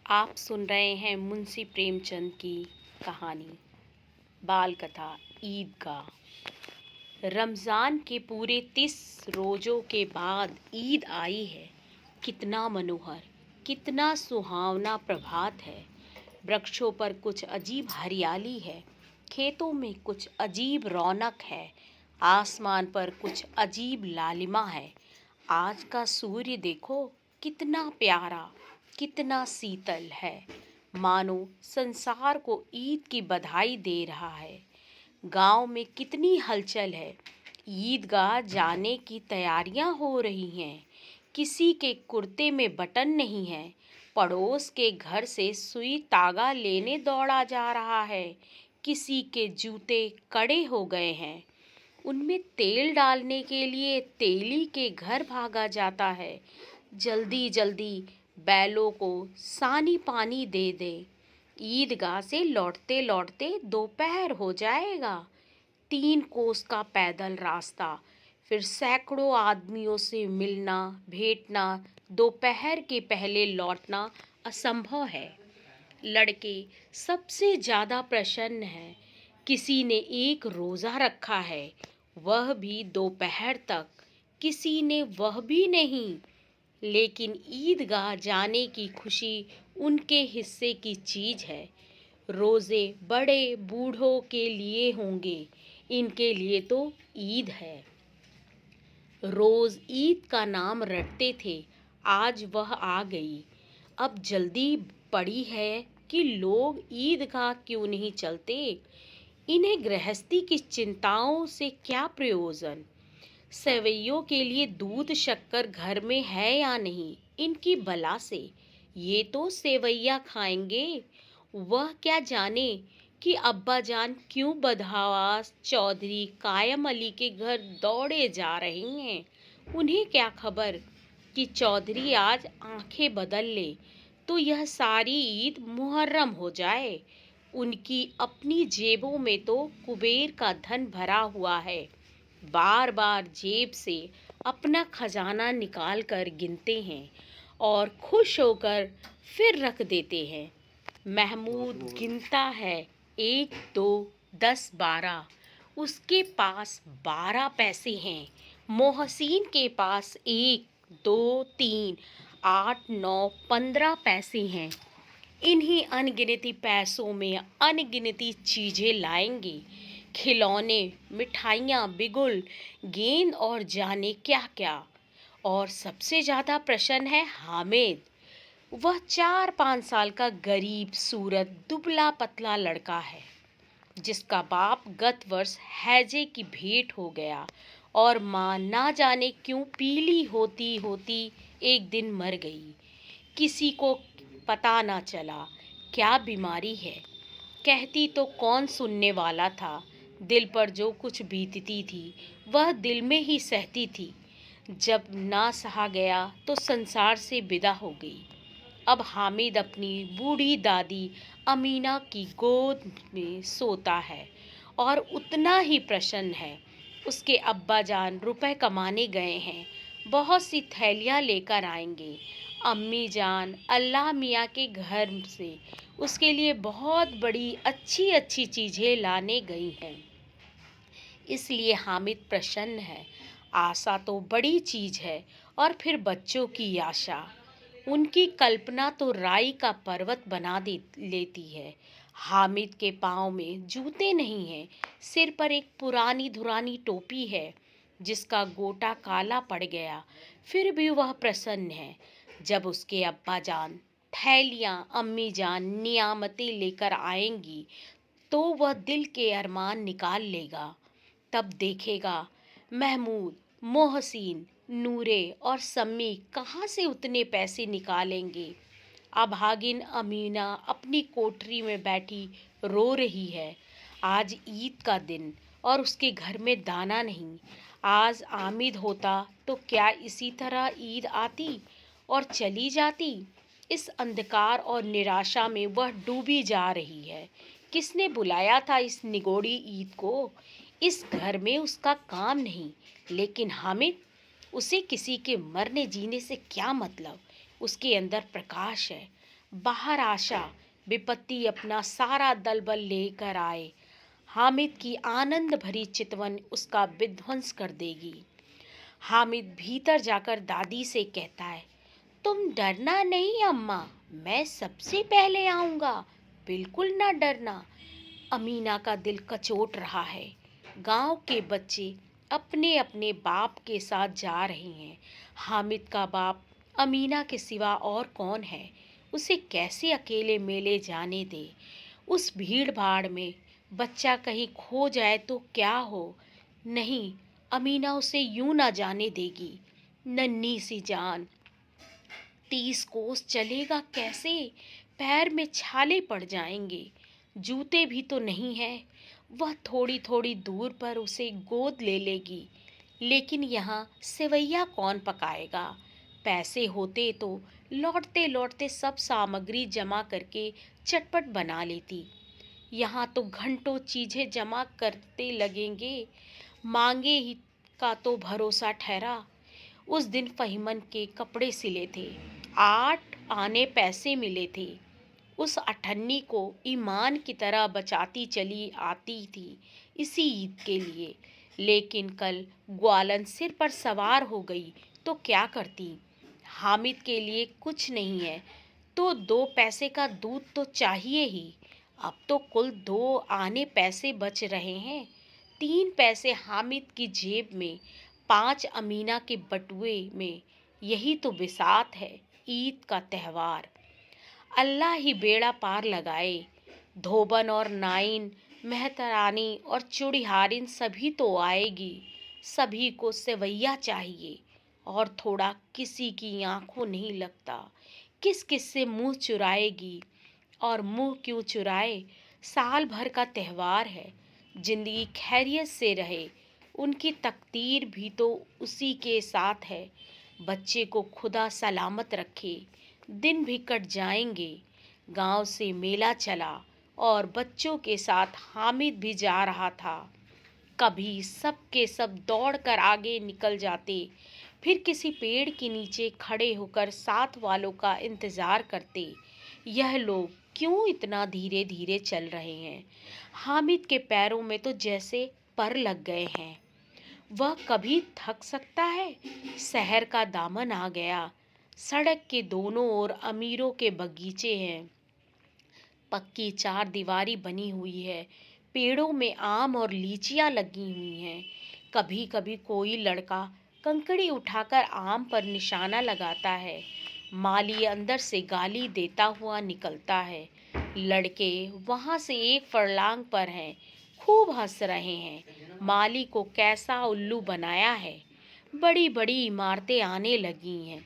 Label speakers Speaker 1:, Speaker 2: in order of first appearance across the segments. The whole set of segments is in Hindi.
Speaker 1: आप सुन रहे हैं मुंशी प्रेमचंद की कहानी बाल कथा ईद का। रमज़ान के पूरे 30 रोज़ों के बाद ईद आई है। कितना मनोहर, कितना सुहावना प्रभात है। वृक्षों पर कुछ अजीब हरियाली है, खेतों में कुछ अजीब रौनक है, आसमान पर कुछ अजीब लालिमा है। आज का सूर्य देखो, कितना प्यारा, कितना शीतल है, मानो संसार को ईद की बधाई दे रहा है। गांव में कितनी हलचल है, ईदगाह जाने की तैयारियां हो रही हैं। किसी के कुर्ते में बटन नहीं है, पड़ोस के घर से सुई तागा लेने दौड़ा जा रहा है। किसी के जूते कड़े हो गए हैं, उनमें तेल डालने के लिए तेली के घर भागा जाता है। जल्दी जल्दी बैलों को सानी पानी दे दे, ईदगाह से लौटते लौटते दोपहर हो जाएगा। 3 कोस का पैदल रास्ता, फिर सैकड़ों आदमियों से मिलना भेंटना, दोपहर के पहले लौटना असंभव है। लड़के सबसे ज़्यादा प्रसन्न हैं। किसी ने एक रोज़ा रखा है, वह भी दोपहर तक, किसी ने वह भी नहीं। लेकिन ईदगाह जाने की खुशी उनके हिस्से की चीज़ है। रोज़े बड़े बूढ़ों के लिए होंगे, इनके लिए तो ईद है। रोज़ ईद का नाम रटते थे, आज वह आ गई। अब जल्दी पड़ी है कि लोग ईदगाह क्यों नहीं चलते। इन्हें गृहस्थी की चिंताओं से क्या प्रयोजन। सेवैयों के लिए दूध शक्कर घर में है या नहीं, इनकी बला से। ये तो सेवैया खाएंगे। वह क्या जाने कि अब्बा जान क्यों बदहवास चौधरी कायम अली के घर दौड़े जा रहे हैं। उन्हें क्या खबर कि चौधरी आज आंखें बदल ले तो यह सारी ईद मुहर्रम हो जाए। उनकी अपनी जेबों में तो कुबेर का धन भरा हुआ है। बार बार जेब से अपना खजाना निकाल कर गिनते हैं और खुश होकर फिर रख देते हैं। महमूद गिनता है, 1 2 10 12। उसके पास 12 पैसे हैं। मोहसिन के पास 1 2 3 8 9 15 पैसे हैं। इन्हीं अनगिनती पैसों में अनगिनती चीज़ें लाएंगे, खिलौने, मिठाइयाँ, बिगुल, गेंद और जाने क्या क्या। और सबसे ज़्यादा प्रसन्न है हामिद। वह 4-5 साल का गरीब सूरत दुबला पतला लड़का है, जिसका बाप गत वर्ष हैजे की भेंट हो गया और माँ ना जाने क्यों पीली होती होती एक दिन मर गई। किसी को पता ना चला क्या बीमारी है, कहती तो कौन सुनने वाला था। दिल पर जो कुछ बीतती थी वह दिल में ही सहती थी। जब ना सहा गया तो संसार से विदा हो गई। अब हामिद अपनी बूढ़ी दादी अमीना की गोद में सोता है और उतना ही प्रसन्न है। उसके अब्बा जान रुपए कमाने गए हैं, बहुत सी थैलियाँ लेकर आएंगे। अम्मी जान अल्लाह मियाँ के घर से उसके लिए बहुत बड़ी अच्छी अच्छी चीज़ें लाने गई हैं। इसलिए हामिद प्रसन्न है। आशा तो बड़ी चीज़ है, और फिर बच्चों की आशा। उनकी कल्पना तो राई का पर्वत बना दे लेती है। हामिद के पाँव में जूते नहीं हैं, सिर पर एक पुरानी धुरानी टोपी है जिसका गोटा काला पड़ गया। फिर भी वह प्रसन्न है। जब उसके अब्बा जान थैलियाँ अम्मी जान नियामतें लेकर आएंगी तो वह दिल के अरमान निकाल लेगा। तब देखेगा महमूद, मोहसिन, नूरे और सम्मी कहाँ से उतने पैसे निकालेंगे। अभागिन अमीना अपनी कोठरी में बैठी रो रही है। आज ईद का दिन और उसके घर में दाना नहीं। आज आमिद होता तो क्या इसी तरह ईद आती और चली जाती। इस अंधकार और निराशा में वह डूबी जा रही है। किसने बुलाया था इस निगोड़ी ईद को। इस घर में उसका काम नहीं, लेकिन हामिद, उसे किसी के मरने जीने से क्या मतलब। उसके अंदर प्रकाश है, बाहर आशा विपत्ति अपना सारा दल बल लेकर आए। हामिद की आनंद भरी चितवन उसका विध्वंस कर देगी। हामिद भीतर जाकर दादी से कहता है, तुम डरना नहीं अम्मा, मैं सबसे पहले आऊंगा, बिल्कुल ना डरना। अमीना का दिल कचोट रहा है। गांव के बच्चे अपने अपने बाप के साथ जा रहे हैं। हामिद का बाप अमीना के सिवा और कौन है? उसे कैसे अकेले मेले जाने दे? उस भीड़ भाड़ में बच्चा कहीं खो जाए तो क्या हो? नहीं, अमीना उसे यूं ना जाने देगी। नन्ही सी जान, 30 कोस चलेगा कैसे? पैर में छाले पड़ जाएंगे। जूते भी तो नहीं है। वह थोड़ी थोड़ी दूर पर उसे गोद ले लेगी। लेकिन यहाँ सेवैया कौन पकाएगा? पैसे होते तो लौटते लौटते सब सामग्री जमा करके चटपट बना लेती। यहाँ तो घंटों चीजें जमा करते लगेंगे। मांगे ही का तो भरोसा ठहरा। उस दिन फहीमन के कपड़े सिले थे। 8 आने पैसे मिले थे। उस अठन्नी को ईमान की तरह बचाती चली आती थी इसी ईद के लिए। लेकिन कल ग्वालन सिर पर सवार हो गई तो क्या करती? हामिद के लिए कुछ नहीं है तो 2 पैसे का दूध तो चाहिए ही। अब तो कुल 2 आने पैसे बच रहे हैं। 3 पैसे हामिद की जेब में, 5 अमीना के बटुए में। यही तो बिसात है ईद का त्यौहार। अल्लाह ही बेड़ा पार लगाए। धोबन और नाइन, मेहतरानी और चूड़ीहारिन सभी तो आएगी। सभी को सेवैया चाहिए। और थोड़ा किसी की आंखों नहीं लगता। किस किस से मुंह चुराएगी? और मुंह क्यों चुराए? साल भर का त्यौहार है। जिंदगी खैरियत से रहे, उनकी तकदीर भी तो उसी के साथ है। बच्चे को खुदा सलामत रखे। दिन भी कट जाएंगे। गांव से मेला चला और बच्चों के साथ हामिद भी जा रहा था। कभी सब के सब दौड़कर आगे निकल जाते, फिर किसी पेड़ के नीचे खड़े होकर साथ वालों का इंतजार करते। यह लोग क्यों इतना धीरे धीरे चल रहे हैं? हामिद के पैरों में तो जैसे पर लग गए हैं। वह कभी थक सकता है? शहर का दामन आ गया। सड़क के दोनों ओर अमीरों के बगीचे हैं। पक्की 4 दीवारी बनी हुई है। पेड़ों में आम और लीचियां लगी हुई हैं। कभी कभी कोई लड़का कंकड़ी उठाकर आम पर निशाना लगाता है। माली अंदर से गाली देता हुआ निकलता है। लड़के वहां से 1 फरलांग पर हैं, खूब हंस रहे हैं। माली को कैसा उल्लू बनाया है। बड़ी बड़ी इमारतें आने लगी हैं।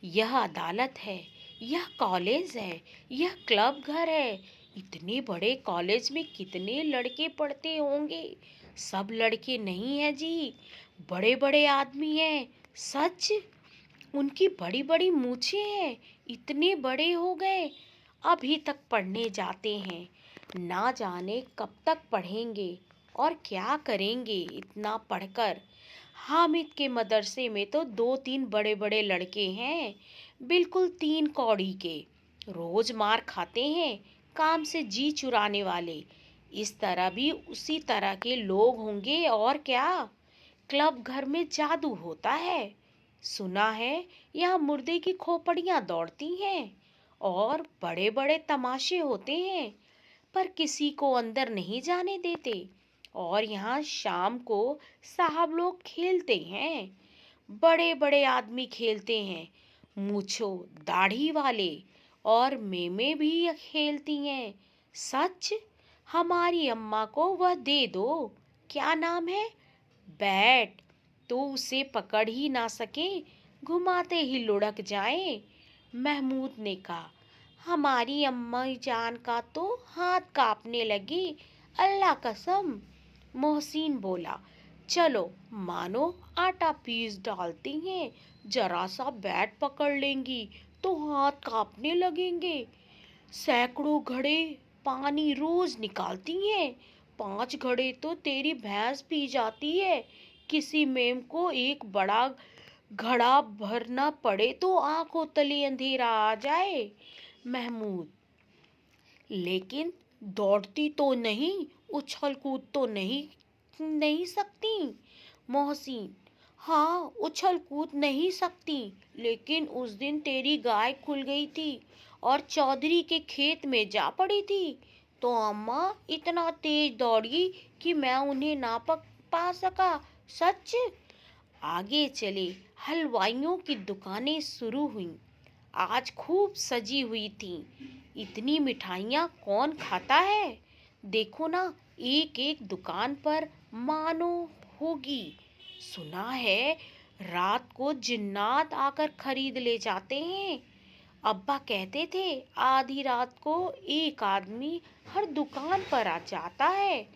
Speaker 1: यह अदालत है, यह कॉलेज है, यह क्लब घर है। इतने बड़े कॉलेज में कितने लड़के पढ़ते होंगे? सब लड़के नहीं हैं जी, बड़े बड़े आदमी हैं। सच, उनकी बड़ी बड़ी मूछें हैं। इतने बड़े हो गए, अभी तक पढ़ने जाते हैं। ना जाने कब तक पढ़ेंगे और क्या करेंगे इतना पढ़कर। हामिद के मदरसे में तो 2-3 बड़े बड़े लड़के हैं, बिल्कुल 3 कौड़ी के। रोज मार खाते हैं, काम से जी चुराने वाले। इस तरह भी उसी तरह के लोग होंगे और क्या। क्लब घर में जादू होता है। सुना है यहाँ मुर्दे की खोपड़ियाँ दौड़ती हैं और बड़े बड़े तमाशे होते हैं, पर किसी को अंदर नहीं जाने देते। और यहाँ शाम को साहब लोग खेलते हैं। बड़े बड़े आदमी खेलते हैं, मूछो दाढ़ी वाले। और मेमे भी खेलती हैं। सच, हमारी अम्मा को वह दे दो। क्या नाम है? बैट। तो उसे पकड़ ही ना सके, घुमाते ही लुढ़क जाए। महमूद ने कहा, हमारी अम्मा जान का तो हाथ कांपने लगे, अल्लाह कसम। मोहसिन बोला, चलो मानो आटा पीस डालती हैं, जरा सा बैट पकड़ लेंगी तो हाथ कांपने लगेंगे। सैकड़ों घड़े पानी रोज निकालती हैं। 5 घड़े तो तेरी भैंस पी जाती है। किसी मेम को एक बड़ा घड़ा भरना पड़े तो आंखों तले अंधेरा आ जाए। महमूद, लेकिन दौड़ती तो नहीं, उछल कूद तो नहीं नहीं सकती। मोहसिन, हाँ उछल कूद नहीं सकती, लेकिन उस दिन तेरी गाय खुल गई थी और चौधरी के खेत में जा पड़ी थी, तो अम्मा इतना तेज दौड़ी कि मैं उन्हें ना पा सका। सच। आगे चले। हलवाइयों की दुकानें शुरू हुईं। आज खूब सजी हुई थी। इतनी मिठाइयाँ कौन खाता है? देखो ना, एक एक दुकान पर मानो होगी। सुना है रात को जिन्नात आकर खरीद ले जाते हैं। अब्बा कहते थे आधी रात को एक आदमी हर दुकान पर आ जाता है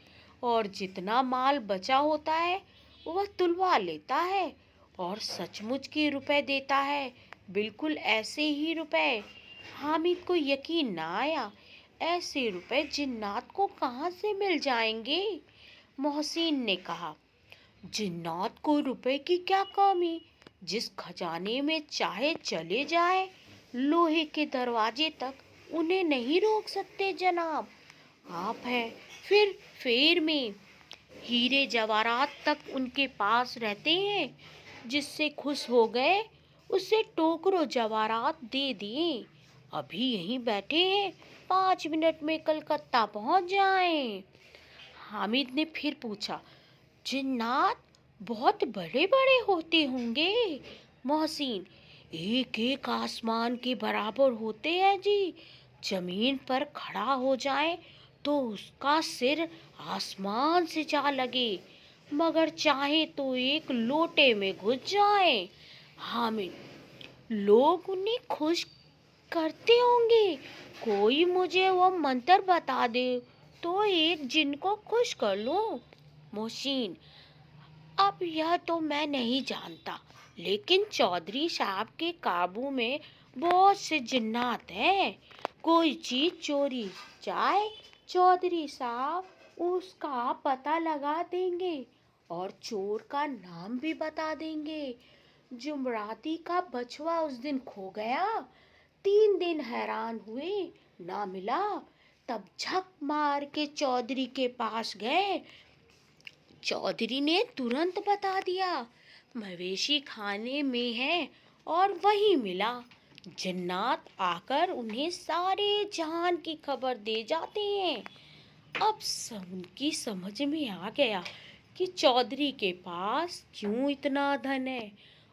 Speaker 1: और जितना माल बचा होता है वह तुलवा लेता है और सचमुच के रुपए देता है। बिल्कुल ऐसे ही रुपए। हामिद को यकीन ना आया। ऐसे रुपए जिन्नात को कहाँ से मिल जाएंगे? मोहसिन ने कहा, जिन्नात को रुपए की क्या कमी? जिस खजाने में चाहे चले जाए, लोहे के दरवाजे तक उन्हें नहीं रोक सकते जनाब। आप हैं फिर फेर में हीरे जवाहरात तक उनके पास रहते हैं। जिससे खुश हो गए उसे टोकरो जवाहरात दे दिए। अभी यहीं बैठे हैं, 5 मिनट में कलकत्ता पहुंच जाएं। हामिद ने फिर पूछा, जिन्नात बहुत बड़े बड़े होते होंगे? मोहसिन, एक एक आसमान के बराबर होते हैं जी। जमीन पर खड़ा हो जाए तो उसका सिर आसमान से जा लगे, मगर चाहे तो एक लोटे में घुस जाए। हामिद, लोग उन्हें खुश करते होंगे। कोई मुझे वो मंत्र बता दे तो एक जिन को खुश कर लूं। मोहसिन, अब यह तो मैं नहीं जानता, लेकिन चौधरी साहब के काबू में बहुत से जिन्नात हैं। कोई चीज चोरी जाए, चौधरी साहब उसका पता लगा देंगे और चोर का नाम भी बता देंगे। जुमराती का बछवा उस दिन खो गया। 3 दिन हैरान हुए, ना मिला। तब झक मार के चौधरी के पास गए। चौधरी ने तुरंत बता दिया, मवेशी खाने में है और वही मिला। जिन्नात आकर उन्हें सारे जहान की खबर दे जाते हैं। अब उनकी समझ में आ गया कि चौधरी के पास क्यों इतना धन है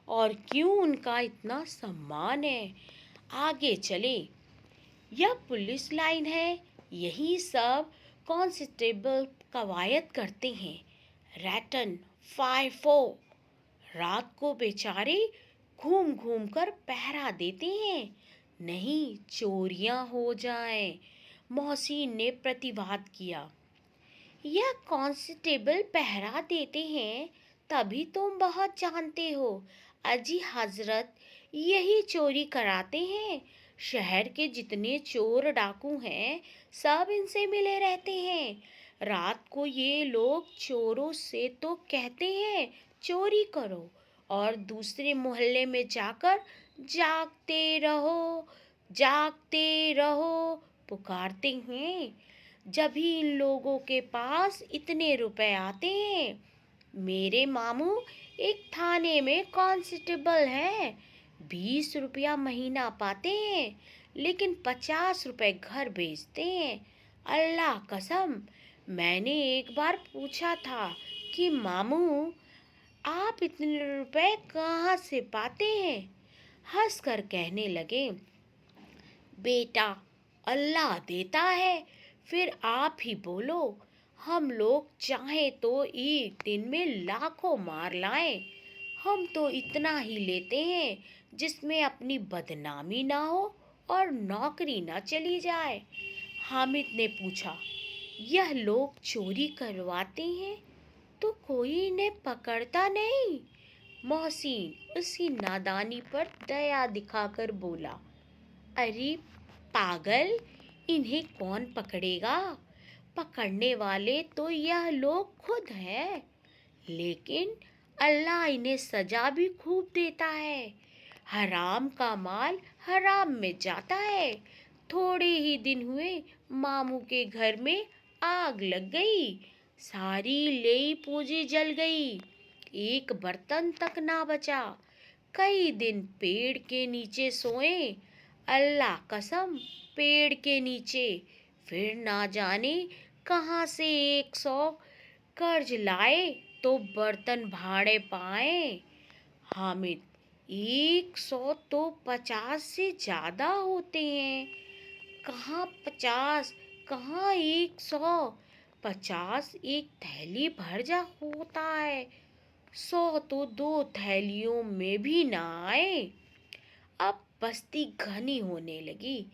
Speaker 1: और क्यों उनका इतना सम्मान है। आगे चले। यह पुलिस लाइन है, यही सब कांस्टेबल कवायद करते हैं। रैटन, फाइफो, रात को बेचारे घूम घूम कर पहरा देते हैं, नहीं चोरियां हो जाएं। मोहसिन ने प्रतिवाद किया, यह कांस्टेबल पहरा देते हैं तभी तुम बहुत जानते हो। अजी हजरत यही चोरी कराते हैं। शहर के जितने चोर डाकू हैं सब इनसे मिले रहते हैं। रात को ये लोग चोरों से तो कहते हैं चोरी करो और दूसरे मोहल्ले में जाकर जागते रहो पुकारते हैं। जब ही इन लोगों के पास इतने रुपए आते हैं। मेरे मामू एक थाने में कांस्टेबल हैं, 20 रुपया महीना पाते हैं, लेकिन 50 रुपए घर भेजते हैं। अल्लाह कसम, मैंने एक बार पूछा था कि मामू आप इतने रुपए कहाँ से पाते हैं? हंसकर कहने लगे, बेटा अल्लाह देता है, फिर आप ही बोलो। हम लोग चाहे तो एक दिन में लाखों मार लाएं। हम तो इतना ही लेते हैं जिसमें अपनी बदनामी ना हो और नौकरी ना चली जाए। हामिद ने पूछा, यह लोग चोरी करवाते हैं तो कोई इन्हें पकड़ता नहीं? मोहसिन उसकी नादानी पर दया दिखाकर बोला, अरे पागल, इन्हें कौन पकड़ेगा? पकड़ने वाले तो यह लोग खुद हैं, लेकिन अल्लाह इन्हें सजा भी खूब देता है। हराम का माल हराम में जाता है, थोड़े ही दिन हुए मामू के घर में आग लग गई, सारी लेई पूंजी जल गई, एक बर्तन तक ना बचा। कई दिन पेड़ के नीचे सोए, अल्लाह कसम पेड़ के नीचे। फिर ना जाने कहाँ से 100 कर्ज लाए तो बर्तन भाड़े पाए। हामिद, 100 तो 50 से ज्यादा होते हैं। कहाँ 50, कहाँ 100। 50 एक थैली भर जा होता है, 100 तो 2 थैलियों में भी ना आए। अब बस्ती घनी होने लगी,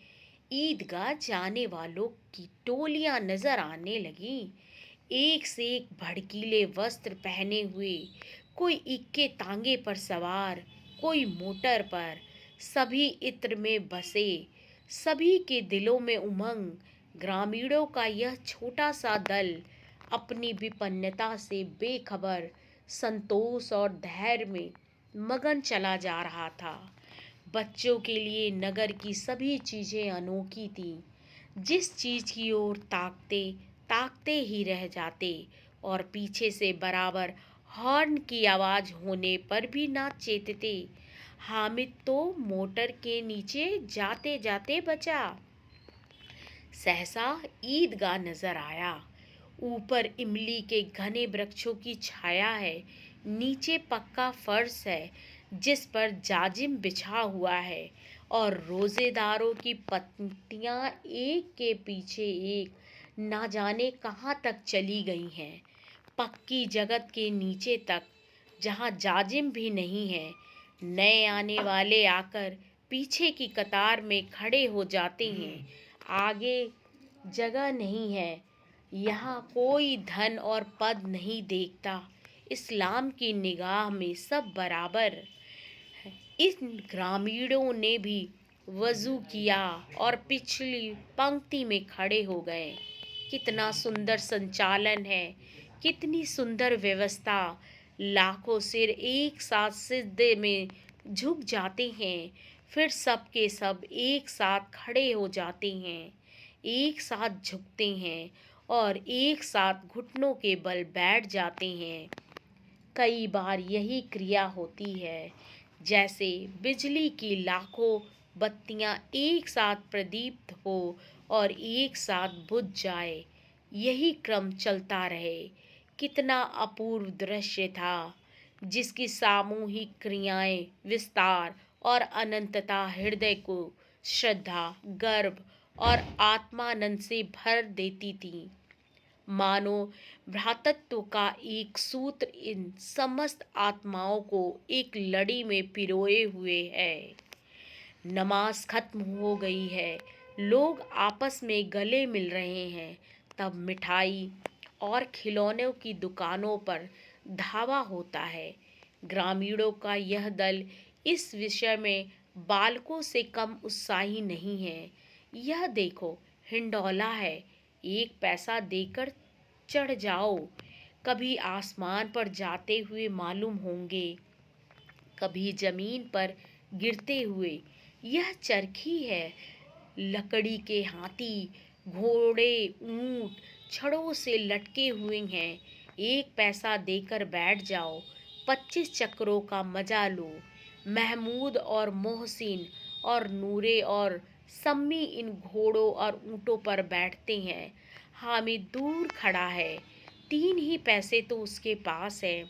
Speaker 1: ईदगाह जाने वालों की टोलियां नजर आने लगी, एक से एक भड़कीले वस्त्र पहने हुए, कोई इक्के तांगे पर सवार, कोई मोटर पर, सभी इत्र में बसे, सभी के दिलों में उमंग। ग्रामीणों का यह छोटा सा दल अपनी विपन्नता से बेखबर संतोष और धैर्य में मगन चला जा रहा था। बच्चों के लिए नगर की सभी चीजें अनोखी थीं, जिस चीज की ओर ताकते ताकते ही रह जाते, और पीछे से बराबर हॉर्न की आवाज होने पर भी ना चेतते। हामिद तो मोटर के नीचे जाते जाते बचा। सहसा ईदगाह नजर आया। ऊपर इमली के घने वृक्षों की छाया है, नीचे पक्का फर्श है जिस पर जाजिम बिछा हुआ है, और रोजेदारों की पंक्तियां एक के पीछे एक ना जाने कहाँ तक चली गई हैं, पक्की जगत के नीचे तक, जहाँ जाजिम भी नहीं है। नए आने वाले आकर पीछे की कतार में खड़े हो जाते हैं। आगे जगह नहीं है, यहाँ कोई धन और पद नहीं देखता, इस्लाम की निगाह में सब बराबर। इन ग्रामीणों ने भी वजू किया और पिछली पंक्ति में खड़े हो गए। कितना सुंदर संचालन है, कितनी सुंदर व्यवस्था। लाखों सिर एक साथ सिजदे में झुक जाते हैं, फिर सब के सब एक साथ खड़े हो जाते हैं, एक साथ झुकते हैं और एक साथ घुटनों के बल बैठ जाते हैं। कई बार यही क्रिया होती है, जैसे बिजली की लाखों बत्तियां एक साथ प्रदीप्त हो और एक साथ बुझ जाए, यही क्रम चलता रहे। कितना अपूर्व दृश्य था, जिसकी सामूहिक क्रियाएं, विस्तार और अनंतता हृदय को श्रद्धा, गर्व और आत्मानंद से भर देती थी। मानो भ्रातृत्व का एक सूत्र इन समस्त आत्माओं को एक लड़ी में पिरोए हुए है। नमाज खत्म हो गई है, लोग आपस में गले मिल रहे हैं, तब मिठाई और खिलौनों की दुकानों पर धावा होता है। ग्रामीणों का यह दल इस विषय में बालकों से कम उत्साही नहीं है। यह देखो, हिंडोला है, 1 पैसा देकर चढ़ जाओ। कभी आसमान पर जाते हुए मालूम होंगे, कभी जमीन पर गिरते हुए। यह चरखी है, लकड़ी के हाथी, घोड़े, ऊंट छड़ों से लटके हुए हैं। 1 पैसा देकर बैठ जाओ, 25 चक्रों का मजा लो। महमूद और मोहसिन और नूरे और सम्मी इन घोड़ों और ऊँटों पर बैठते हैं। हामिद दूर खड़ा है, 3 ही पैसे तो उसके पास है।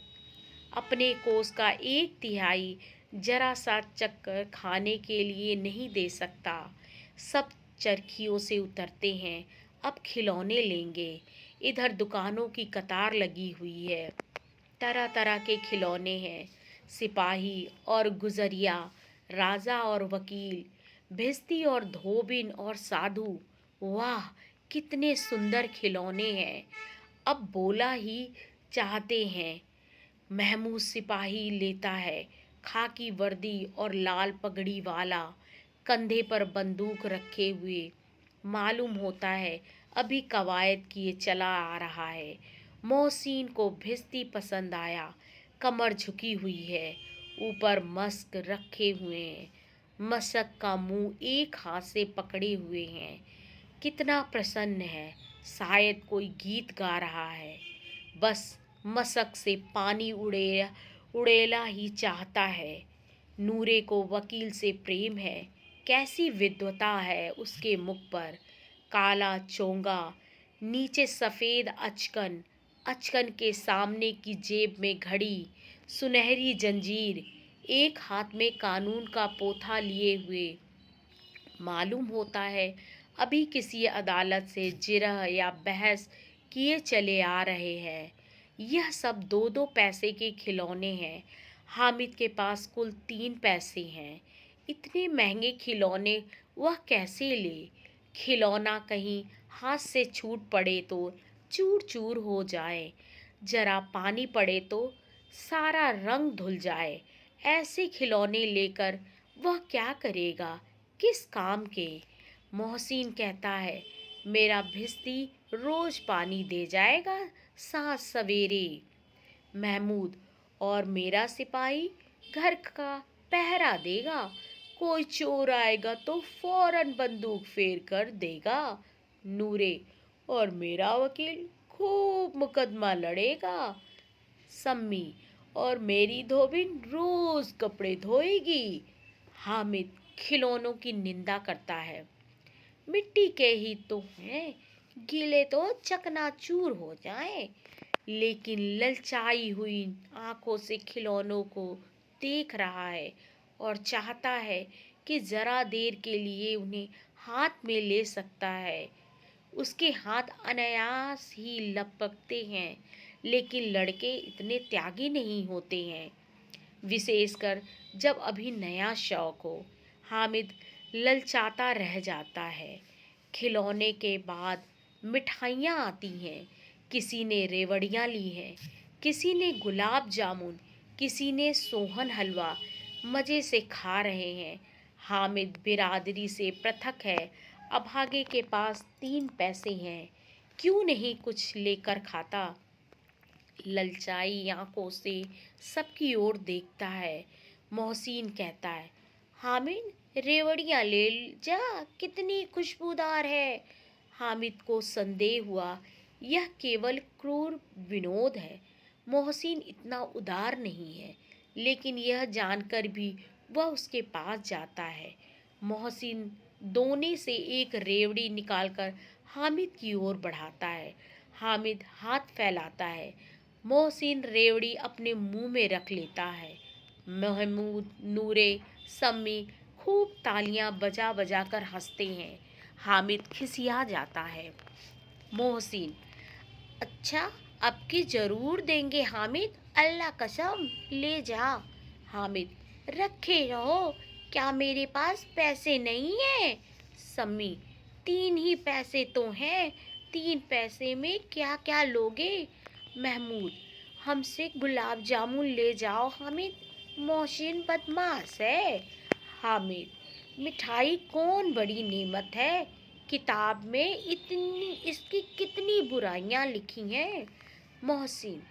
Speaker 1: अपने कोष का 1/3 जरा सा चक्कर खाने के लिए नहीं दे सकता। सब चरखियों से उतरते हैं, अब खिलौने लेंगे। इधर दुकानों की कतार लगी हुई है, तरह तरह के खिलौने हैं, सिपाही और गुजरिया, राजा और वकील, भिस्ती और धोबिन और साधु। वाह, कितने सुंदर खिलौने हैं, अब बोला ही चाहते हैं। महमूद सिपाही लेता है, खाकी वर्दी और लाल पगड़ी वाला, कंधे पर बंदूक रखे हुए। मालूम होता है अभी कवायद किए चला आ रहा है। मोहसिन को भिस्ती पसंद आया, कमर झुकी हुई है, ऊपर मस्क रखे हुए हैं, मशक का मुंह एक हाथ से पकड़े हुए हैं। कितना प्रसन्न है, शायद कोई गीत गा रहा है। बस मशक से पानी उड़ेला ही चाहता है। नूरे को वकील से प्रेम है, कैसी विद्वता है उसके मुख पर। काला चोंगा, नीचे सफ़ेद अचकन, अचकन के सामने की जेब में घड़ी, सुनहरी जंजीर, एक हाथ में कानून का पोथा लिए हुए। मालूम होता है अभी किसी अदालत से जिरह या बहस किए चले आ रहे हैं। यह सब दो दो पैसे के खिलौने हैं। हामिद के पास कुल 3 पैसे हैं। इतने महंगे खिलौने वह कैसे ले? खिलौना कहीं हाथ से छूट पड़े तो चूर चूर हो जाए, जरा पानी पड़े तो सारा रंग धुल जाए। ऐसे खिलौने लेकर वह क्या करेगा, किस काम के? मोहसिन कहता है, मेरा भिश्ती रोज पानी दे जाएगा साँझ सवेरे। महमूद, और मेरा सिपाही घर का पहरा देगा, कोई चोर आएगा तो फौरन बंदूक फेर कर देगा। नूरे, और मेरा वकील खूब मुकदमा लड़ेगा। सम्मी, और मेरी धोबिन रोज कपड़े धोएगी। हामिद खिलौनों की निंदा करता है, मिट्टी के ही तो हैं, गीले तो चकनाचूर हो जाएं। लेकिन ललचाई हुई आंखों से खिलौनों को देख रहा है और चाहता है कि जरा देर के लिए उन्हें हाथ में ले सकता है। उसके हाथ अनायास ही लपकते हैं, लेकिन लड़के इतने त्यागी नहीं होते हैं, विशेषकर जब अभी नया शौक हो। हामिद ललचाता रह जाता है। खिलौने के बाद मिठाइयाँ आती हैं। किसी ने रेवड़ियाँ ली हैं, किसी ने गुलाब जामुन, किसी ने सोहन हलवा। मज़े से खा रहे हैं। हामिद बिरादरी से पृथक है। अभागे के पास 3 पैसे हैं, क्यों नहीं कुछ लेकर खाता? ललचाई आंखों से सबकी ओर देखता है। मोहसिन कहता है, हामिद रेवड़ियाँ ले जा, कितनी खुशबूदार है। हामिद को संदेह हुआ, यह केवल क्रूर विनोद है। मोहसिन इतना उदार नहीं है, लेकिन यह जानकर भी वह उसके पास जाता है। मोहसिन दोने से एक रेवड़ी निकालकर हामिद की ओर बढ़ाता है। हामिद हाथ फैलाता है। मोहसिन रेवड़ी अपने मुंह में रख लेता है। महमूद, नूरे, सम्मी खूब तालियां बजा बजा कर हंसते हैं। हामिद खिसिया जाता है। मोहसिन, अच्छा, अब की जरूर देंगे हामिद, अल्लाह कसम, ले जा। हामिद, रखे रहो, क्या मेरे पास पैसे नहीं है? सम्मी, 3 ही पैसे तो हैं, 3 पैसे में क्या क्या लोगे? महमूद, हमसे गुलाब जामुन ले जाओ हामिद, मोहसिन बदमाश है। हामिद, मिठाई कौन बड़ी नेमत है, किताब में इतनी इसकी कितनी बुराइयां लिखी हैं। मोहसिन,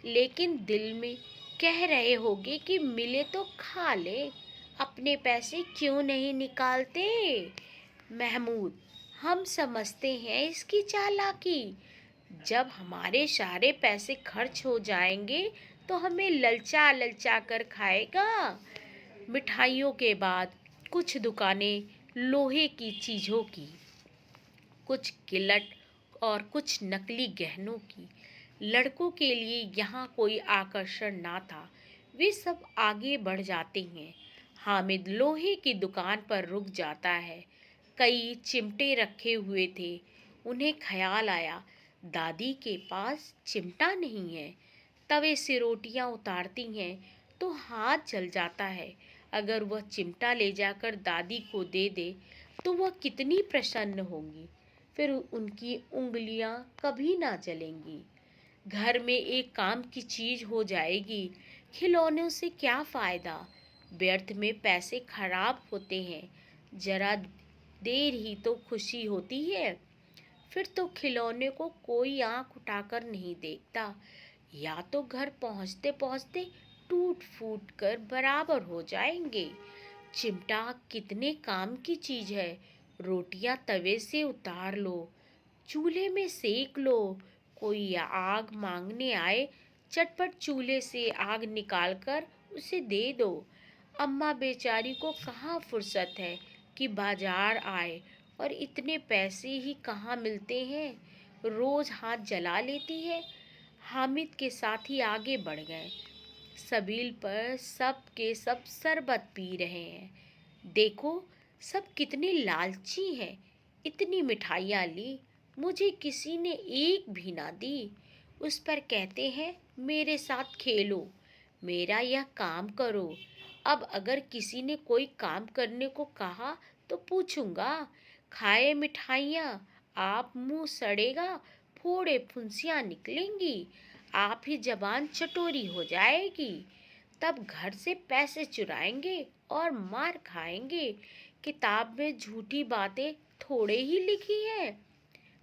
Speaker 1: लेकिन दिल में कह रहे होगे कि मिले तो खा ले, अपने पैसे क्यों नहीं निकालते? महमूद, हम समझते हैं इसकी चालाकी, जब हमारे सारे पैसे खर्च हो जाएंगे तो हमें ललचा ललचा कर खाएगा। मिठाइयों के बाद कुछ दुकानें लोहे की चीज़ों की, कुछ गिलट और कुछ नकली गहनों की। लड़कों के लिए यहाँ कोई आकर्षण ना था, वे सब आगे बढ़ जाते हैं। हामिद लोहे की दुकान पर रुक जाता है। कई चिमटे रखे हुए थे। उन्हें ख्याल आया, दादी के पास चिमटा नहीं है। तवे से रोटियां उतारती हैं तो हाथ जल जाता है। अगर वह चिमटा ले जाकर दादी को दे दे तो वह कितनी प्रसन्न होंगी, फिर उनकी उंगलियां कभी ना जलेंगी। घर में एक काम की चीज हो जाएगी। खिलौनों से क्या फायदा, व्यर्थ में पैसे खराब होते हैं। जरा देर ही तो खुशी होती है, फिर तो खिलौने को कोई आंख उठाकर नहीं देखता, या तो घर पहुंचते पहुंचते टूट फूट कर बराबर हो जाएंगे। चिमटा कितने काम की चीज है। रोटियां तवे से उतार लो, चूल्हे में सेक लो। कोई आग मांगने आए, चटपट चूल्हे से आग निकालकर उसे दे दो। अम्मा बेचारी को कहाँ फुर्सत है कि बाजार आए, और इतने पैसे ही कहाँ मिलते हैं, रोज हाथ जला लेती है। हामिद के साथी आगे बढ़ गए। सबील पर सब के सब शरबत पी रहे हैं। देखो, सब कितने लालची हैं। इतनी मिठाइयाँ ली, मुझे किसी ने एक भी ना दी। उस पर कहते हैं मेरे साथ खेलो, मेरा यह काम करो। अब अगर किसी ने कोई काम करने को कहा तो पूछूंगा, खाए मिठाइयाँ, आप मुंह सड़ेगा, फोड़े फुंसियाँ निकलेंगी, आप ही जबान चटोरी हो जाएगी। तब घर से पैसे चुराएंगे और मार खाएंगे। किताब में झूठी बातें थोड़े ही लिखी है,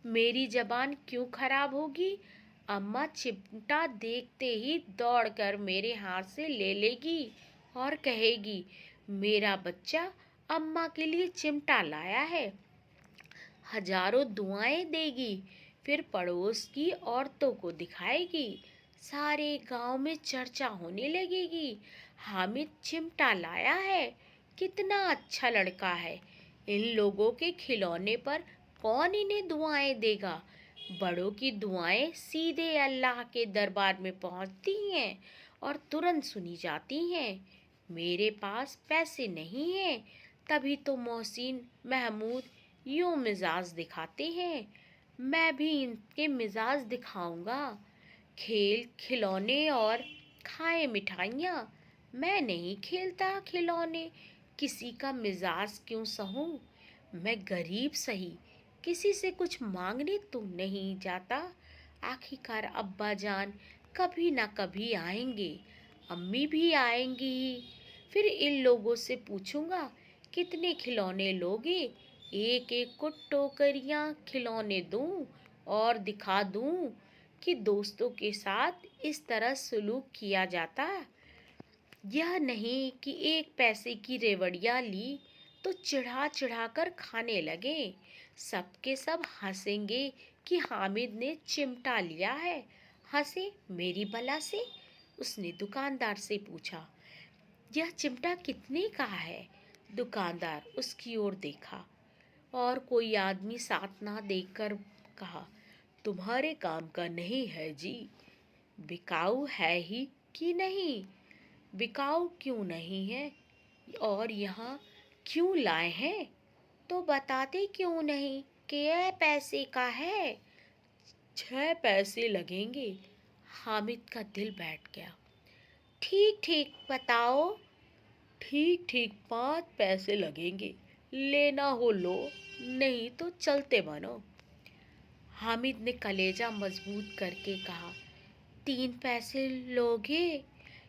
Speaker 1: मेरी जबान क्यों खराब होगी। अम्मा चिमटा देखते ही दौड़कर मेरे हाथ से ले लेगी और कहेगी, मेरा बच्चा अम्मा के लिए चिमटा लाया है। हजारों दुआएं देगी, फिर पड़ोस की औरतों को दिखाएगी। सारे गांव में चर्चा होने लगेगी, हामिद चिमटा लाया है, कितना अच्छा लड़का है। इन लोगों के खिलौने पर कौन इन्हें दुआएं देगा। बड़ों की दुआएं सीधे अल्लाह के दरबार में पहुंचती हैं और तुरंत सुनी जाती हैं। मेरे पास पैसे नहीं हैं, तभी तो मोहसिन महमूद यूं मिजाज दिखाते हैं। मैं भी इनके मिजाज दिखाऊंगा। खेल खिलौने और खाए मिठाइयाँ, मैं नहीं खेलता खिलौने, किसी का मिजाज क्यों सहूं। मैं गरीब सही, किसी से कुछ मांगने तो नहीं जाता। आखिरकार अब्बा जान कभी ना कभी आएंगे, अम्मी भी आएंगी ही। फिर इन लोगों से पूछूंगा, कितने खिलौने लोगे। एक एक को टोकरियां खिलौने दूं और दिखा दूं कि दोस्तों के साथ इस तरह सलूक किया जाता। यह नहीं कि एक पैसे की रेवड़ियाँ ली तो चिढ़ा चिढ़ा कर खाने लगे। सबके सब हंसेंगे कि हामिद ने चिमटा लिया है। हंसे मेरी बला से। उसने दुकानदार से पूछा, यह चिमटा कितने का है। दुकानदार उसकी ओर देखा और कोई आदमी साथ ना देखकर कहा, तुम्हारे काम का नहीं है जी। बिकाऊ है ही कि नहीं। बिकाऊ क्यों नहीं है, और यहाँ क्यों लाए हैं, तो बताते क्यों नहीं कि यह पैसे का है। 6 पैसे लगेंगे। हामिद का दिल बैठ गया। ठीक ठीक बताओ। ठीक ठीक 5 पैसे लगेंगे, लेना हो लो, नहीं तो चलते बनो। हामिद ने कलेजा मजबूत करके कहा, 3 पैसे लोगे।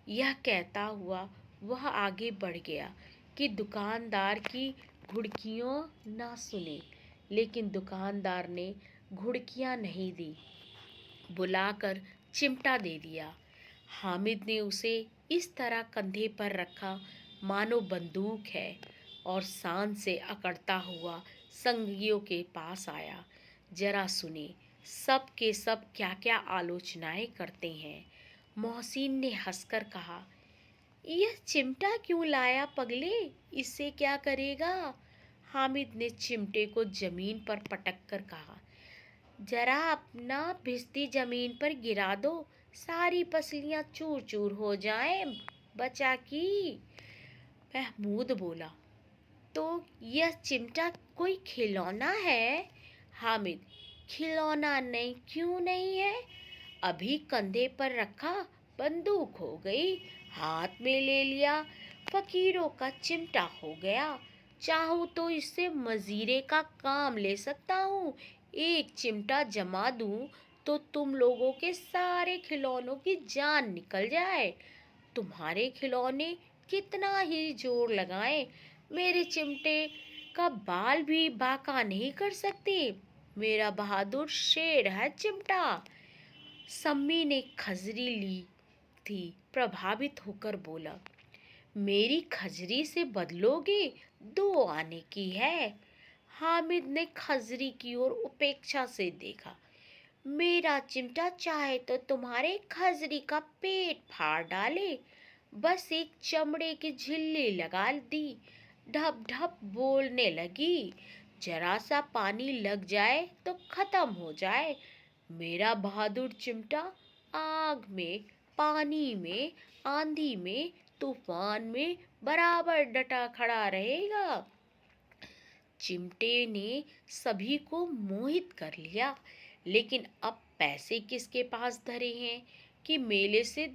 Speaker 1: यह कहता हुआ वह आगे बढ़ गया कि दुकानदार की घुड़कियों ना सुने। लेकिन दुकानदार ने घुड़कियां नहीं दी, बुलाकर चिमटा दे दिया। हामिद ने उसे इस तरह कंधे पर रखा मानो बंदूक है, और शान से अकड़ता हुआ संगियों के पास आया। जरा सुने सब के सब क्या क्या आलोचनाएं करते हैं। मोहसिन ने हंसकर कहा, यह चिमटा क्यों लाया पगले, इससे क्या करेगा। हामिद ने चिमटे को जमीन पर पटक कर कहा, जरा अपना भिश्ती जमीन पर गिरा दो, सारी पसलियां चूर चूर हो जाएं, बचा की। महमूद बोला, तो यह चिमटा कोई खिलौना है। हामिद, खिलौना नहीं, क्यों नहीं है। अभी कंधे पर रखा, बंदूक हो गई, हाथ में ले लिया, फकीरों का चिमटा हो गया। चाहूँ तो इससे मजीरे का काम ले सकता हूँ। एक चिमटा जमा दूँ तो तुम लोगों के सारे खिलौनों की जान निकल जाए। तुम्हारे खिलौने कितना ही जोर लगाएं, मेरे चिमटे का बाल भी बांका नहीं कर सकते। मेरा बहादुर शेर है चिमटा। सम्मी ने खजरी ली थी, प्रभावित होकर बोला, मेरी खजरी से बदलोगे? 2 आने की है। हामिद ने खजरी की ओर उपेक्षा से देखा। मेरा चिमटा चाहे तो तुम्हारे खजरी का पेट फाड़ डाले। बस एक चमड़े की झिल्ली लगा दी, ढप ढप बोलने लगी। जरा सा पानी लग जाए तो खत्म हो जाए। मेरा बहादुर चिमटा आग में, पानी में, आंधी में, तूफान में बराबर डटा खड़ा रहेगा। चिमटे ने सभी को मोहित कर लिया। लेकिन अब पैसे किसके पास धरे हैं कि मेले से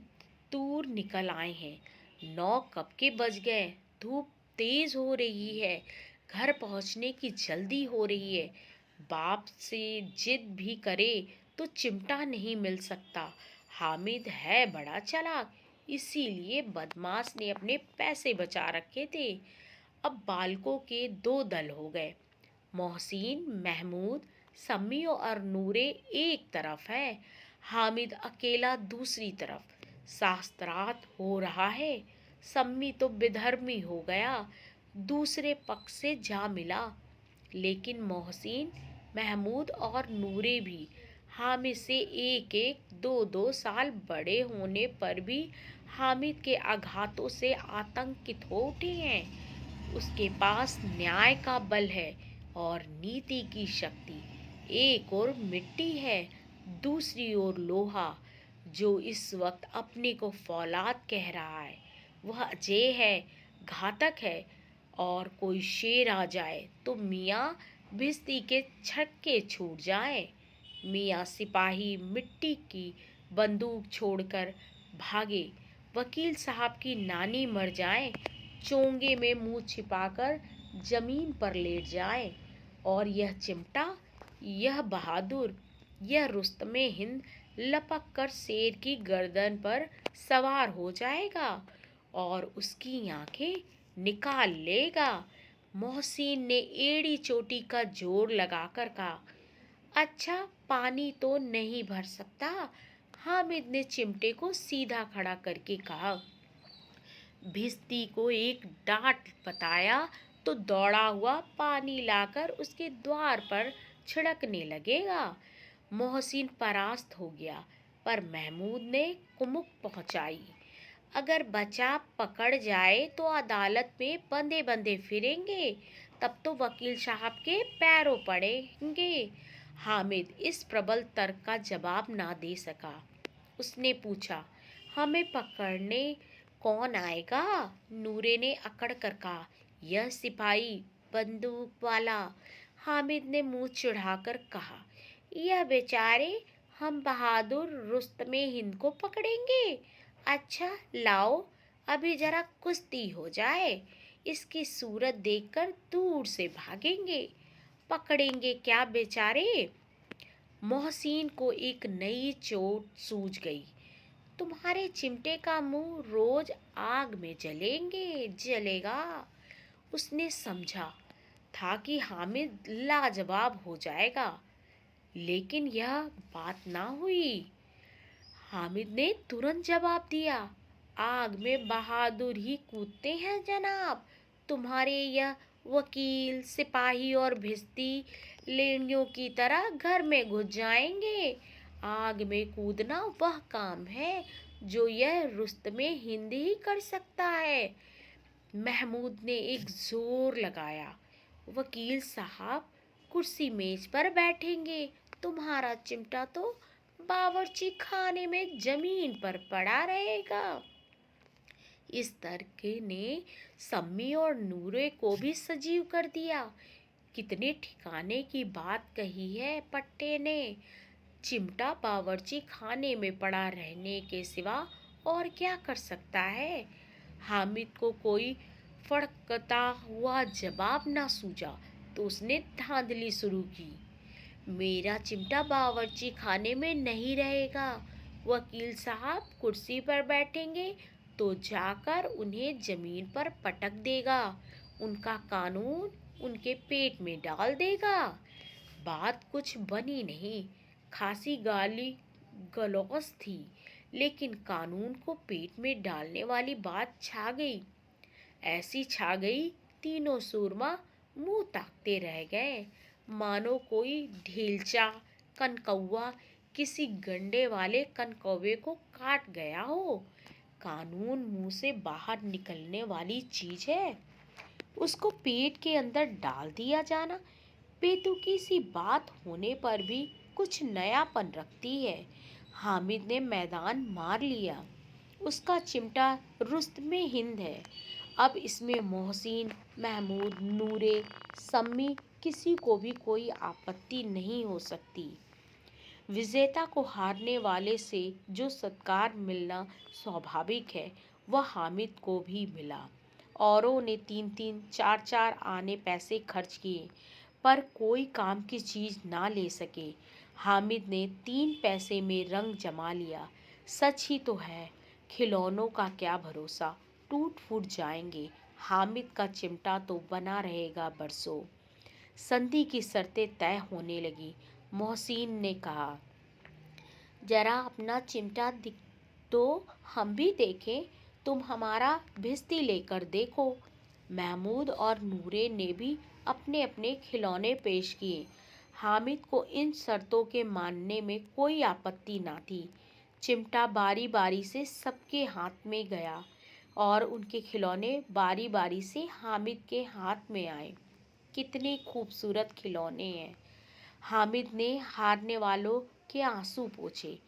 Speaker 1: दूर निकल आए हैं। 9 कब के बज गए। धूप तेज हो रही है। घर पहुंचने की जल्दी हो रही है। बाप से जिद भी करे तो चिमटा नहीं मिल सकता। हामिद है बड़ा चालाक, इसीलिए बदमाश ने अपने पैसे बचा रखे थे। अब बालकों के 2 दल हो गए। मोहसिन, महमूद, सम्मी और नूरे एक तरफ है। हामिद अकेला दूसरी तरफ। शास्त्रार्थ हो रहा है। सम्मी तो बेधर्मी हो गया, दूसरे पक्ष से जा मिला। लेकिन मोहसिन, महमूद और नूरे भी हामिद से 1-1, 2-2 साल बड़े होने पर भी हामिद के आघातों से आतंकित हो उठे हैं। उसके पास न्याय का बल है और नीति की शक्ति। एक ओर मिट्टी है, दूसरी ओर लोहा। जो इस वक्त अपने को फौलाद कह रहा है वह अजय है, घातक है। और कोई शेर आ जाए तो मियाँ भिश्ती के छक्के छूट जाए। मियाँ सिपाही मिट्टी की बंदूक छोड़कर भागे। वकील साहब की नानी मर जाए, चोंगे में मुंह छिपाकर जमीन पर लेट जाए। और यह चिमटा, यह बहादुर, यह रुस्तमे हिंद लपक कर शेर की गर्दन पर सवार हो जाएगा और उसकी आंखें निकाल लेगा। मोहसिन ने एड़ी चोटी का जोर लगाकर कहा। अच्छा, पानी तो नहीं भर सकता। हामिद ने चिमटे को सीधा खड़ा करके कहा। भिश्ती को एक डांट बताया तो दौड़ा हुआ पानी लाकर उसके द्वार पर छिड़कने लगेगा। मोहसिन परास्त हो गया, पर महमूद ने कुमुक पहुंचाई। अगर बच्चा पकड़ जाए तो अदालत में बंधे बंधे फिरेंगे, तब तो वकील साहब के पैरों पड़ेंगे। हामिद इस प्रबल तर्क का जवाब ना दे सका। उसने पूछा, हमें पकड़ने कौन आएगा? नूरे ने अकड़ कर कहा, यह सिपाही, बंदूक वाला। हामिद ने मुंह चिढ़ाकर कहा, यह बेचारे हम बहादुर रुस्तमे हिंद को पकड़ेंगे। अच्छा लाओ, अभी जरा कुश्ती हो जाए, इसकी सूरत देखकर दूर से भागेंगे। पकड़ेंगे क्या बेचारे? मोहसिन को एक नई चोट सूझ गई। तुम्हारे चिमटे का मुंह रोज आग में जलेगा। उसने समझा था कि हामिद लाजवाब हो जाएगा, लेकिन यह बात ना हुई। हामिद ने तुरंत जवाब दिया, आग में बहादुर ही कूदते हैं जनाब। तुम्हारे यह वकील, सिपाही और भिश्ती लेंडियों की तरह घर में घुस जाएंगे। आग में कूदना वह काम है जो यह रुस्तमे हिंद ही कर सकता है। महमूद ने एक जोर लगाया, वकील साहब कुर्सी मेज पर बैठेंगे, तुम्हारा चिमटा तो बावर्ची खाने में जमीन पर पड़ा रहेगा। इस तर्क ने सम्मी और नूरे को भी सजीव कर दिया। कितने ठिकाने की बात कही है पट्टे ने। चिमटा बावर्ची खाने में पड़ा रहने के सिवा और क्या कर सकता है? हामिद को कोई फड़कता हुआ जवाब ना सूझा तो उसने धांधली शुरू की। मेरा चिमटा बावर्ची खाने में नहीं रहेगा। वकील साहब कुर्सी पर बैठेंगे तो जाकर उन्हें जमीन पर पटक देगा, उनका कानून उनके पेट में डाल देगा। बात कुछ बनी नहीं, खासी गाली गलौज थी, लेकिन कानून को पेट में डालने वाली बात छा गई। ऐसी छा गई, तीनों सूरमा मुंह ताकते रह गए, मानो कोई ढीलचा कनकौआ किसी गंडे वाले कनकौवे को काट गया हो। कानून मुंह से बाहर निकलने वाली चीज है, उसको पेट के अंदर डाल दिया जाना बेतुकी सी बात होने पर भी कुछ नयापन रखती है। हामिद ने मैदान मार लिया। उसका चिमटा रुस्तमे हिंद है। अब इसमें मोहसिन, महमूद, नूरे, सम्मी किसी को भी कोई आपत्ति नहीं हो सकती। विजेता को हारने वाले से जो सत्कार मिलना स्वाभाविक है, वह हामिद को भी मिला। औरों ने 3-3, 4-4 आने पैसे खर्च किए, पर कोई काम की चीज ना ले सके। हामिद ने 3 पैसे में रंग जमा लिया। सच ही तो है, खिलौनों का क्या भरोसा, टूट फूट जाएंगे। हामिद का चिमटा तो बना रहेगा बरसों। संधि की शर्तें तय होने लगी। मोहसिन ने कहा, जरा अपना चिमटा दिख दो, हम भी देखें। तुम हमारा भिस्ती लेकर देखो। महमूद और नूरे ने भी अपने अपने खिलौने पेश किए। हामिद को इन शर्तों के मानने में कोई आपत्ति ना थी। चिमटा बारी बारी से सबके हाथ में गया और उनके खिलौने बारी बारी से हामिद के हाथ में आए। कितने खूबसूरत खिलौने हैं। हामिद ने हारने वालों के आंसू पोंछे।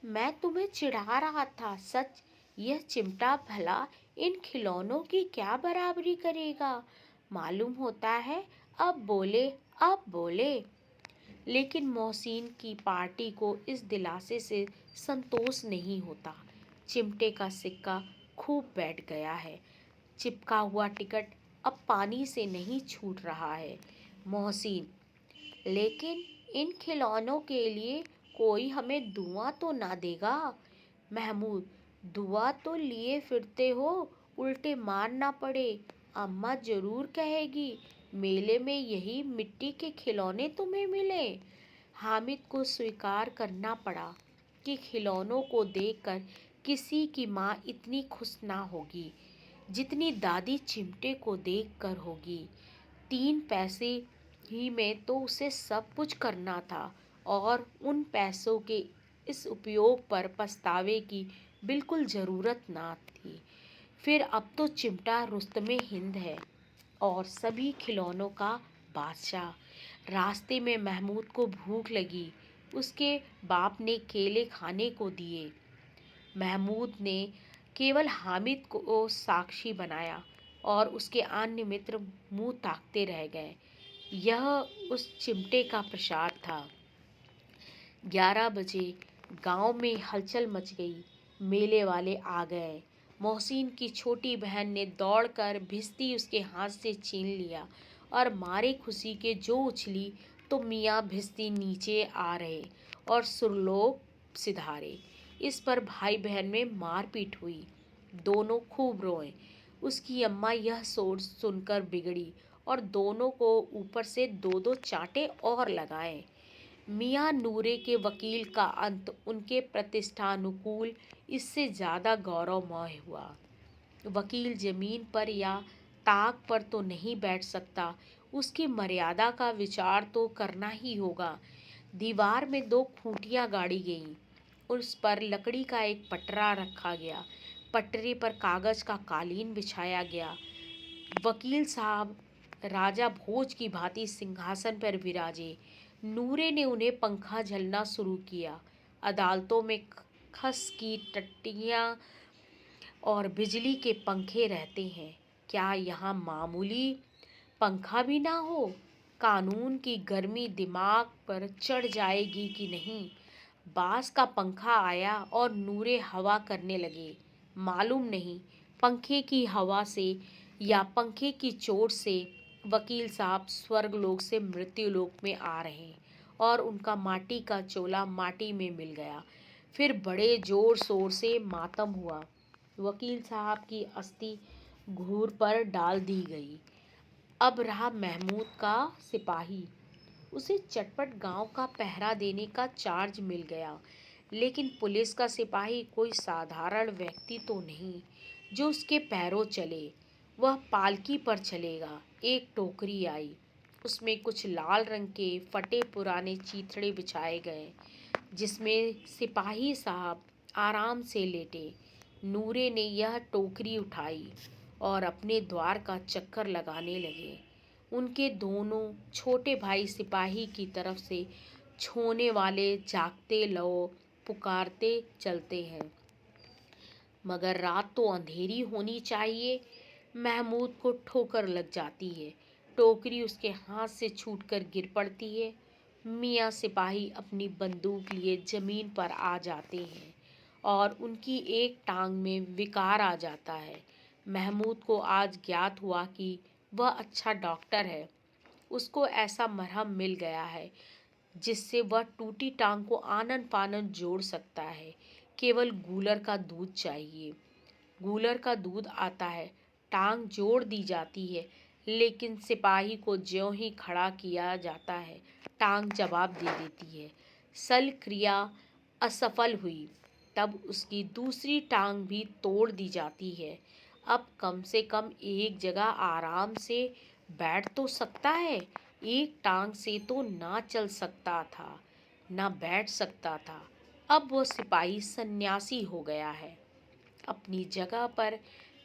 Speaker 1: मैं तुम्हें चिढ़ा रहा था, सच। यह चिमटा भला इन खिलौनों की क्या बराबरी करेगा। मालूम होता है, अब बोले, अब बोले। लेकिन मोहसिन की पार्टी को इस दिलासे से संतोष नहीं होता। चिमटे का सिक्का खूब बैठ गया है। चिपका हुआ टिकट अब पानी से नहीं छूट रहा है। मोहसिन, लेकिन इन खिलौनों के लिए कोई हमें दुआ तो ना देगा। महमूद, दुआ तो लिए फिरते हो, उल्टे मार ना पड़े। अम्मा जरूर कहेगी, मेले में यही मिट्टी के खिलौने तुम्हें मिले। हामिद को स्वीकार करना पड़ा कि खिलौनों को देखकर किसी की माँ इतनी खुश ना होगी जितनी दादी चिमटे को देखकर होगी। 3 पैसे ही में तो उसे सब कुछ करना था और उन पैसों के इस उपयोग पर पछतावे की बिल्कुल ज़रूरत ना थी। फिर अब तो चिमटा रुस्तमे हिंद है और सभी खिलौनों का बादशाह। रास्ते में महमूद को भूख लगी। उसके बाप ने केले खाने को दिए। महमूद ने केवल हामिद को साक्षी बनाया और उसके अन्य मित्र मुंह ताकते रह गए। यह उस चिमटे का प्रसाद था। 11 बजे गांव में हलचल मच गई। मेले वाले आ गए। मोहसिन की छोटी बहन ने दौड़कर भिश्ती उसके हाथ से छीन लिया और मारे खुशी के जो उछली तो मियाँ भिश्ती नीचे आ रहे और सुरलोक सिधारे। इस पर भाई बहन में मारपीट हुई। दोनों खूब रोए। उसकी अम्मा यह शोर सुनकर बिगड़ी और दोनों को ऊपर से 2-2 चांटे और लगाए। मियाँ नूरे के वकील का अंत उनके प्रतिष्ठानुकूल इससे ज़्यादा गौरवमय हुआ। वकील जमीन पर या ताक पर तो नहीं बैठ सकता, उसकी मर्यादा का विचार तो करना ही होगा। दीवार में 2 खूंटियाँ गाड़ी गईं। उस पर लकड़ी का एक पटरा रखा गया। पटरे पर कागज का कालीन बिछाया गया। वकील साहब राजा भोज की भांति सिंहासन पर विराजे। नूरे ने उन्हें पंखा झलना शुरू किया। अदालतों में खस की टट्टियाँ और बिजली के पंखे रहते हैं, क्या यहाँ मामूली पंखा भी ना हो? कानून की गर्मी दिमाग पर चढ़ जाएगी कि नहीं। बांस का पंखा आया और नूरे हवा करने लगे। मालूम नहीं पंखे की हवा से या पंखे की चोट से वकील साहब स्वर्गलोक से मृत्युलोक में आ रहे और उनका माटी का चोला माटी में मिल गया। फिर बड़े जोर शोर से मातम हुआ। वकील साहब की अस्थि घूर पर डाल दी गई। अब रहा महमूद का सिपाही। उसे चटपट गांव का पहरा देने का चार्ज मिल गया। लेकिन पुलिस का सिपाही कोई साधारण व्यक्ति तो नहीं जो उसके पैरों चले। वह पालकी पर चलेगा। एक टोकरी आई, उसमें कुछ लाल रंग के फटे पुराने चीथड़े बिछाए गए, जिसमें सिपाही साहब आराम से लेटे। नूरे ने यह टोकरी उठाई और अपने द्वार का चक्कर लगाने लगे। उनके दोनों छोटे भाई सिपाही की तरफ से छोने वाले जागते लो पुकारते चलते हैं, मगर रात तो अंधेरी होनी चाहिए। महमूद को ठोकर लग जाती है, टोकरी उसके हाथ से छूटकर गिर पड़ती है। मियाँ सिपाही अपनी बंदूक लिए जमीन पर आ जाते हैं और उनकी एक टांग में विकार आ जाता है। महमूद को आज ज्ञात हुआ कि वह अच्छा डॉक्टर है। उसको ऐसा मरहम मिल गया है जिससे वह टूटी टांग को आनन फानन जोड़ सकता है। केवल गूलर का दूध चाहिए। गूलर का दूध आता है, टांग जोड़ दी जाती है, लेकिन सिपाही को ज्यों ही खड़ा किया जाता है, टांग जवाब दे देती है। सल क्रिया असफल हुई, तब उसकी दूसरी टांग भी तोड़ दी जाती है। अब कम से कम एक जगह आराम से बैठ तो सकता है। एक टांग से तो ना चल सकता था, ना बैठ सकता था। अब वो सिपाही सन्यासी हो गया है, अपनी जगह पर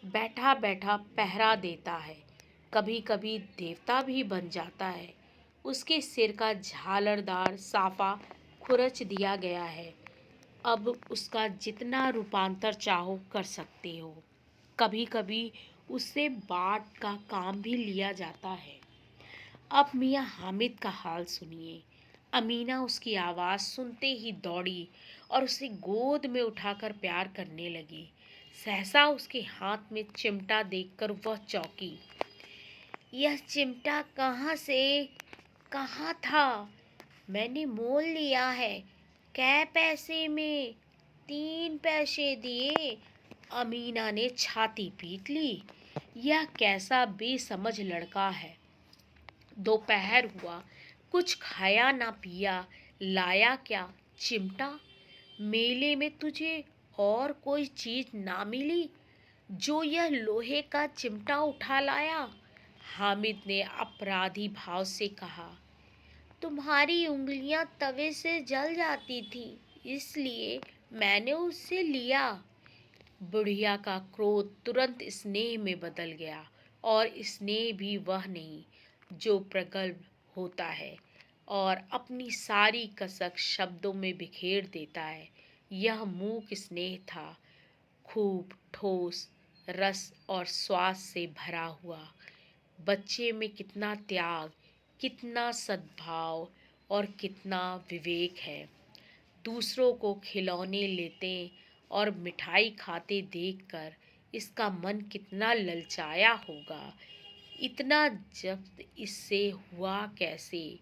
Speaker 1: बैठा बैठा पहरा देता है। कभी कभी देवता भी बन जाता है। उसके सिर का झालरदार साफा खुरच दिया गया है। अब उसका जितना रूपांतर चाहो कर सकते हो। कभी कभी उससे बाट का काम भी लिया जाता है। अब मियाँ हामिद का हाल सुनिए। अमीना उसकी आवाज़ सुनते ही दौड़ी और उसे गोद में उठाकर प्यार करने लगी। सहसा उसके हाथ में चिमटा देखकर वह चौंकी। यह चिमटा कहाँ था? मैंने मोल लिया है। कै पैसे में? 3 पैसे दिए। अमीना ने छाती पीट ली। यह कैसा बेसमझ लड़का है। दोपहर हुआ, कुछ खाया ना पिया, लाया क्या? चिमटा। मेले में तुझे और कोई चीज ना मिली जो यह लोहे का चिमटा उठा लाया? हामिद ने अपराधी भाव से कहा। तुम्हारी उंगलियां तवे से जल जाती थी, इसलिए मैंने उससे लिया। बुढ़िया का क्रोध तुरंत स्नेह में बदल गया, और स्नेह भी वह नहीं जो प्रगल्भ होता है और अपनी सारी कसक शब्दों में बिखेर देता है। यह मूक स्नेह था, खूब ठोस, रस और स्वाद से भरा हुआ। बच्चे में कितना त्याग, कितना सद्भाव और कितना विवेक है। दूसरों को खिलौने लेते और मिठाई खाते देखकर इसका मन कितना ललचाया होगा। इतना जब्त इससे हुआ कैसे?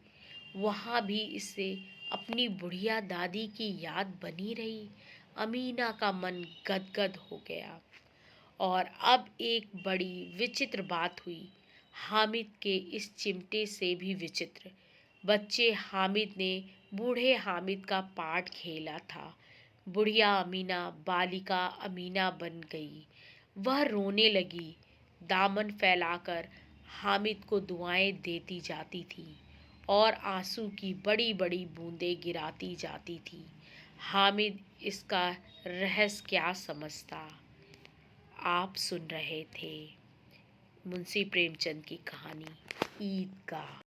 Speaker 1: वहाँ भी इससे अपनी बुढ़िया दादी की याद बनी रही। अमीना का मन गदगद हो गया। और अब एक बड़ी विचित्र बात हुई। हामिद के इस चिमटे से भी विचित्र। बच्चे हामिद ने बूढ़े हामिद का पार्ट खेला था। बुढ़िया अमीना बालिका अमीना बन गई। वह रोने लगी, दामन फैलाकर हामिद को दुआएं देती जाती थी और आंसू की बड़ी बड़ी बूंदें गिराती जाती थी। हामिद इसका रहस्य क्या समझता? आप सुन रहे थे मुंशी प्रेमचंद की कहानी ईद का।